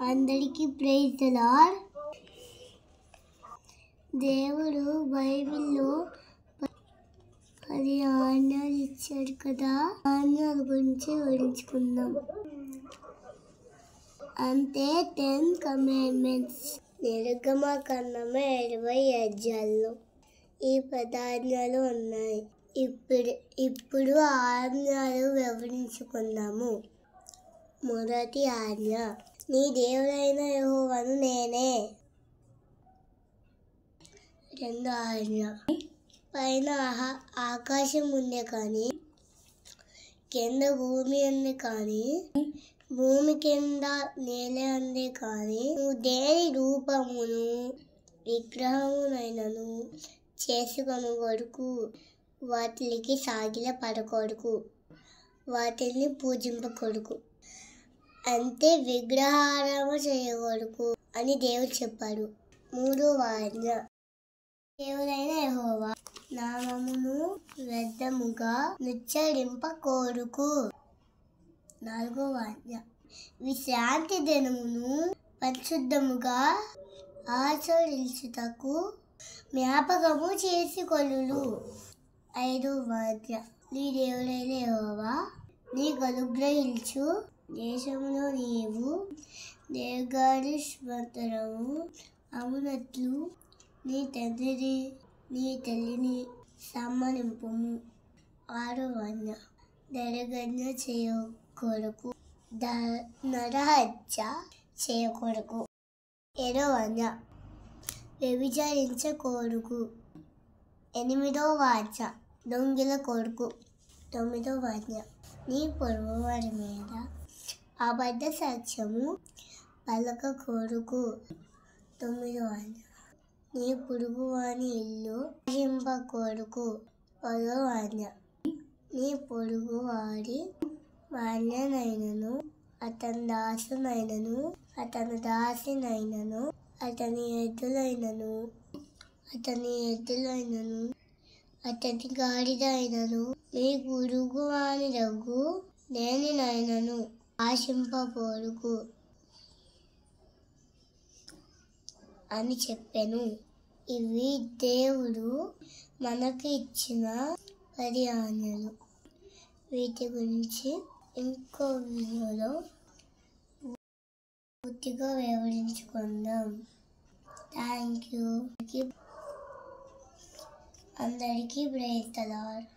అందరికీ praise the lord. దేవుడు బైబిల్లో 10 ఆజ్ఞలు ఇచ్చాడు కదా, ఆజ్ఞల గురించి వివరించుకుందాం. అంటే 10 కమాండ్మెంట్స్. నిర్గమకాండము 20 అధ్యాయాల్లో ఈ 10 ఆజ్ఞలు ఉన్నాయి. ఇప్పుడు ఆజ్ఞలు వివరించుకుందాము. మొదటి ఆజ్ఞ, నీ దేవుడైన యెహోవాను నేనే. రెండో ఆజ్ఞ, పైన ఆకాశం ఉంది కానీ కింద భూమి ఉంది కానీ భూమి కింద నేల ఉంది కానీ నువ్వు దేని రూపమును విగ్రహమునైనను చేసుకొనకూడదు, వాటికి సాగిల పడకూడదు, వాటిని పూజింపకూడదు, అంటే విగ్రహారాధన చేయకూడదు అని దేవుడు చెప్పాడు. మూడో ఆజ్ఞ, దేవుడైన యెహోవా నామమును వ్యర్థముగా ఉచ్చరింపకూడదు. నాలుగో ఆజ్ఞ, విశ్రాంతి దినమును పరిశుద్ధముగా ఆచరించుటకు జ్ఞాపకము చేసుకొనుము. ఐదో ఆజ్ఞ, నీ దేవుడైన యెహోవా నీకు అనుగ్రహించు దేశంలో నీవు దీర్ఘాయుష్మంతుడవు అవునట్లు నీ తండ్రిని నీ తల్లిని సమ్మతింపుము. ఆరో ఆజ్ఞ, నరహత్య చేయకూడదు, నరహత్య చేయకూడదు. ఏడో ఆజ్ఞ, వ్యభిచరించకూడదు. ఎనిమిదో ఆజ్ఞ, దొంగిలకూడదు. తొమ్మిదో ఆజ్ఞ, నీ పొరుగువారి మీద అబద్ధ సాక్ష్యము పలకకూడదు. తొమ్మిదో ఆజ్ఞ, నీ పొరుగువాని ఇల్లు ఆశింపకూడదు. పదో ఆజ్ఞ, నీ పొరుగువాడి భార్యనైనను అతని దాసునైనను అతని దాసినైనను అతని ఎద్దులైనను అతని గాడిదైనను నీ పొరుగువాని దగ్గు దేనినైనను ఆశింపకూడదు అని చెప్పాను. ఇవి దేవుడు మనకు ఇచ్చిన 10 ఆజ్ఞలు. వీటి గురించి ఇంకో వీడియోలో పూర్తిగా వివరించుకుందాం. Thank you. అందరికీ ప్రైజ్ ది లార్డ్.